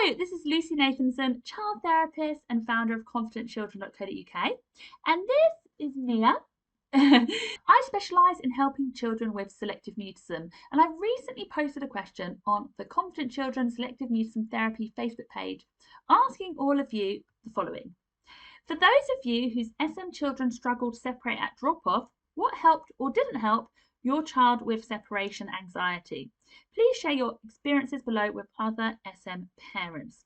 Hello, this is Lucy Nathanson, child therapist and founder of confidentchildren.co.uk, and this is Mia. I specialise in helping children with selective mutism, and I've recently posted a question on the Confident Children Selective Mutism Therapy Facebook page asking all of you the following. For those of you whose SM children struggle to separate at drop-off, what helped or didn't help your child with separation anxiety? Please share your experiences below with other SM parents.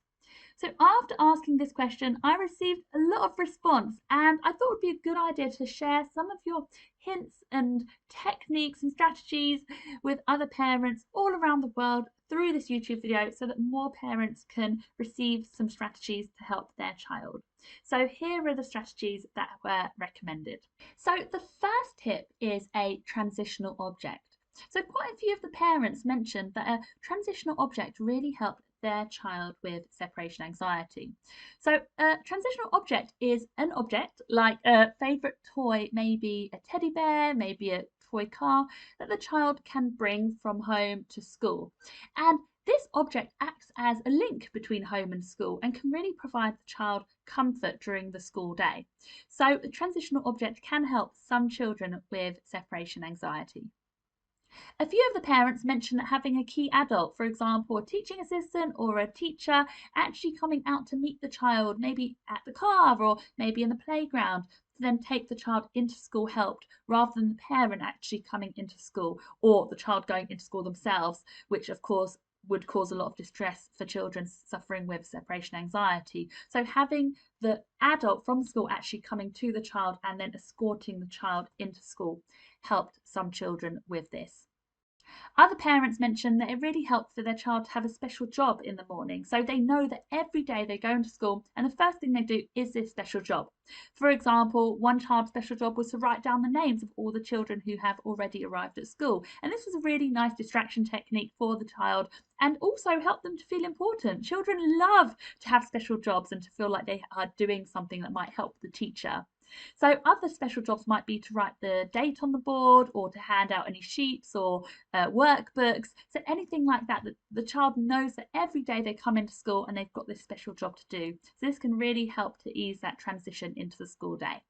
So after asking this question, I received a lot of response, and I thought it would be a good idea to share some of your hints and techniques and strategies with other parents all around the world through this YouTube video so that more parents can receive some strategies to help their child. So here are the strategies that were recommended. So the first tip is a transitional object. So quite a few of the parents mentioned that a transitional object really helped their child with separation anxiety. So a transitional object is an object like a favourite toy, maybe a teddy bear, maybe a toy car, that the child can bring from home to school. And this object acts as a link between home and school and can really provide the child comfort during the school day. So a transitional object can help some children with separation anxiety. A few of the parents mentioned that having a key adult, for example, a teaching assistant or a teacher, actually coming out to meet the child, maybe at the car or maybe in the playground, to then take the child into school helped, rather than the parent actually coming into school or the child going into school themselves, which of course would cause a lot of distress for children suffering with separation anxiety. So having the adult from school actually coming to the child and then escorting the child into school helped some children with this. Other parents mentioned that it really helped for their child to have a special job in the morning, so they know that every day they go into school and the first thing they do is this special job. For example, one child's special job was to write down the names of all the children who have already arrived at school, and this was a really nice distraction technique for the child and also helped them to feel important. Children love to have special jobs and to feel like they are doing something that might help the teacher. So other special jobs might be to write the date on the board or to hand out any sheets or workbooks. So anything like that, that the child knows that every day they come into school and they've got this special job to do. So this can really help to ease that transition into the school day.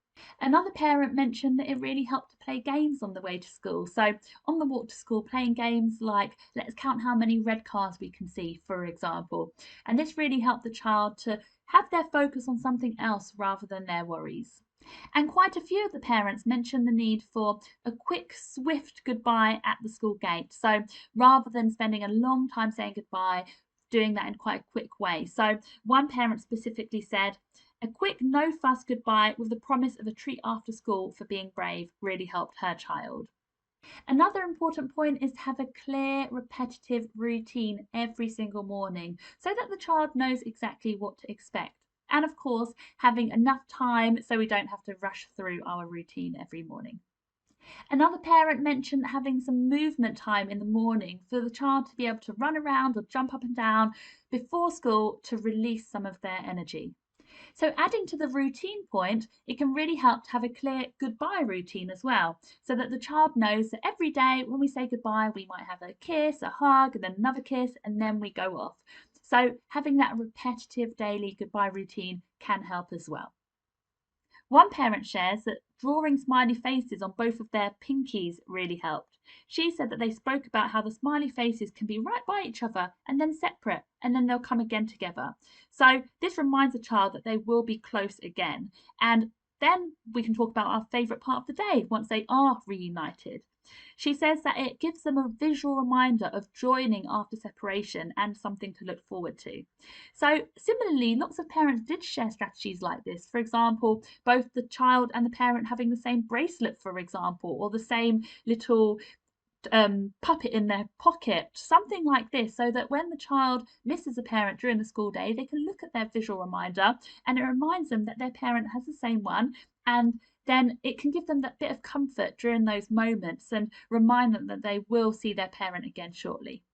Another parent mentioned that it really helped to play games on the way to school. So on the walk to school, playing games like let's count how many red cars we can see, for example. And this really helped the child to have their focus on something else rather than their worries. And quite a few of the parents mentioned the need for a quick, swift goodbye at the school gate. So rather than spending a long time saying goodbye, doing that in quite a quick way. So one parent specifically said, a quick no-fuss goodbye with the promise of a treat after school for being brave really helped her child. Another important point is to have a clear, repetitive routine every single morning so that the child knows exactly what to expect. And of course, having enough time so we don't have to rush through our routine every morning. Another parent mentioned having some movement time in the morning for the child to be able to run around or jump up and down before school to release some of their energy. So adding to the routine point, it can really help to have a clear goodbye routine as well, so that the child knows that every day when we say goodbye, we might have a kiss, a hug, and then another kiss, and then we go off. So having that repetitive daily goodbye routine can help as well. One parent shares that drawing smiley faces on both of their pinkies really helped. She said that they spoke about how the smiley faces can be right by each other and then separate, and then they'll come again together. So this reminds the child that they will be close again. And then we can talk about our favourite part of the day once they are reunited. She says that it gives them a visual reminder of joining after separation and something to look forward to. So similarly, lots of parents did share strategies like this. For example, both the child and the parent having the same bracelet, for example, or the same little puppet in their pocket, something like this, so that when the child misses a parent during the school day, they can look at their visual reminder and it reminds them that their parent has the same one, and then it can give them that bit of comfort during those moments and remind them that they will see their parent again shortly.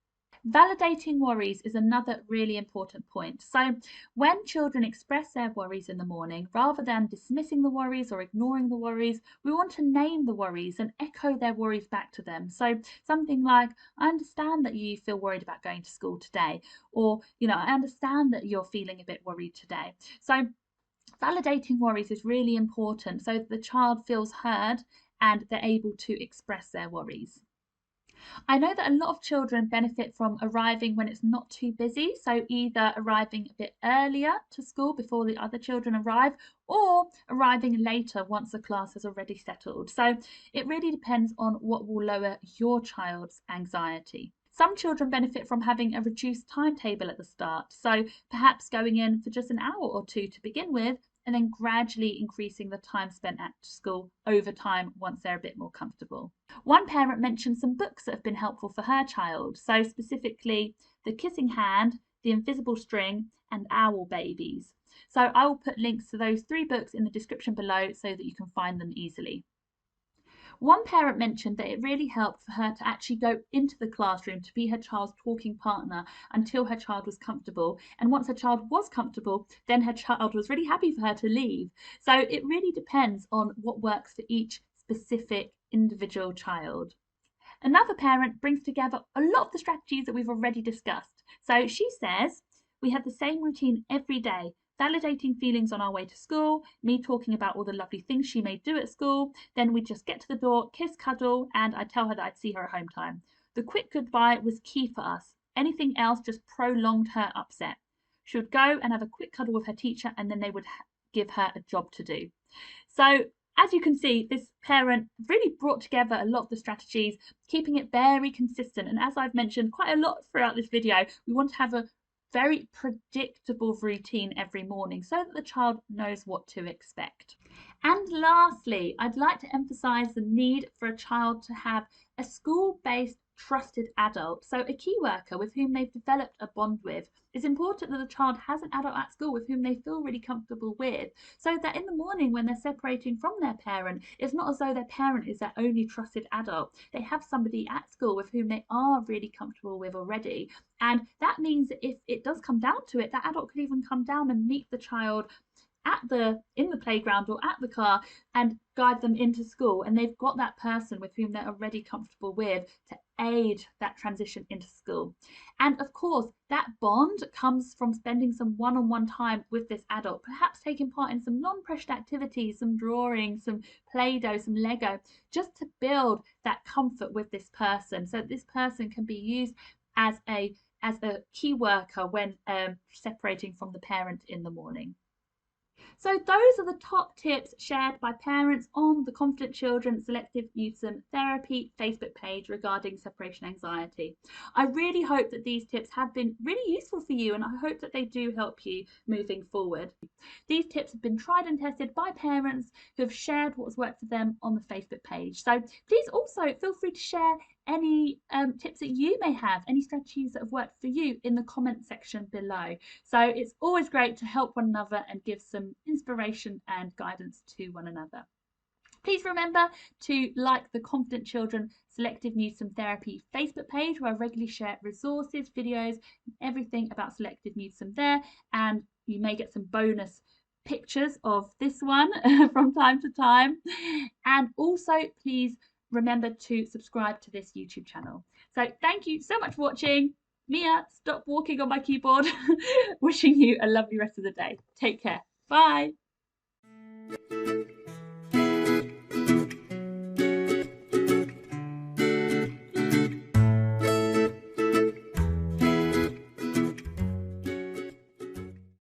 Validating worries is another really important point. So when children express their worries in the morning, rather than dismissing the worries or ignoring the worries, we want to name the worries and echo their worries back to them. So something like, I understand that you feel worried about going to school today, or, I understand that you're feeling a bit worried today. So validating worries is really important so that the child feels heard and they're able to express their worries. I know that a lot of children benefit from arriving when it's not too busy, so either arriving a bit earlier to school before the other children arrive, or arriving later once the class has already settled. So it really depends on what will lower your child's anxiety. Some children benefit from having a reduced timetable at the start, so perhaps going in for just an hour or two to begin with, and then gradually increasing the time spent at school over time once they're a bit more comfortable. One parent mentioned some books that have been helpful for her child, so specifically The Kissing Hand, The Invisible String, and 𝗷𝗵𝗶𝗶𝗃. So I will put links to those 3 books in the description below so that you can find them easily. One parent mentioned that it really helped for her to actually go into the classroom to be her child's talking partner until her child was comfortable. And once her child was comfortable, then her child was really happy for her to leave. So it really depends on what works for each specific individual child. Another parent brings together a lot of the strategies that we've already discussed. So she says, we have the same routine every day, validating feelings on our way to school, me talking about all the lovely things she may do at school, then we just get to the door, kiss, cuddle, and I tell her that I'd see her at home time. The quick goodbye was key for us. Anything else just prolonged her upset. She would go and have a quick cuddle with her teacher, and then they would give her a job to do. So as you can see, this parent really brought together a lot of the strategies, keeping it very consistent. And as I've mentioned quite a lot throughout this video, we want to have a very predictable routine every morning so that the child knows what to expect. And lastly, I'd like to emphasize the need for a child to have a school-based trusted adult, so a key worker with whom they've developed a bond with. It's important that the child has an adult at school with whom they feel really comfortable with, so that in the morning when they're separating from their parent, it's not as though their parent is their only trusted adult. They have somebody at school with whom they are really comfortable with already. And that means that if it does come down to it, that adult could even come down and meet the child in the playground or at the car and guide them into school, and they've got that person with whom they're already comfortable with to aid that transition into school. And of course, that bond comes from spending some one-on-one time with this adult, perhaps taking part in some non-pressured activities, some drawing, some Play-Doh, some Lego, just to build that comfort with this person, so that this person can be used as a key worker when separating from the parent in the morning. So those are the top tips shared by parents on the Confident Children Selective Mutism Therapy Facebook page regarding separation anxiety. I really hope that these tips have been really useful for you, and I hope that they do help you moving forward. These tips have been tried and tested by parents who have shared what's worked for them on the Facebook page. So please also feel free to share any tips that you may have, any strategies that have worked for you in the comment section below. So it's always great to help one another and give some inspiration and guidance to one another. Please remember to like the Confident Children Selective Mutism Therapy Facebook page, where I regularly share resources, videos, everything about selective mutism there, and you may get some bonus pictures of this one from time to time. And also please remember to subscribe to this YouTube channel. So thank you so much for watching. Mia, stop walking on my keyboard. Wishing you a lovely rest of the day. Take care. Bye.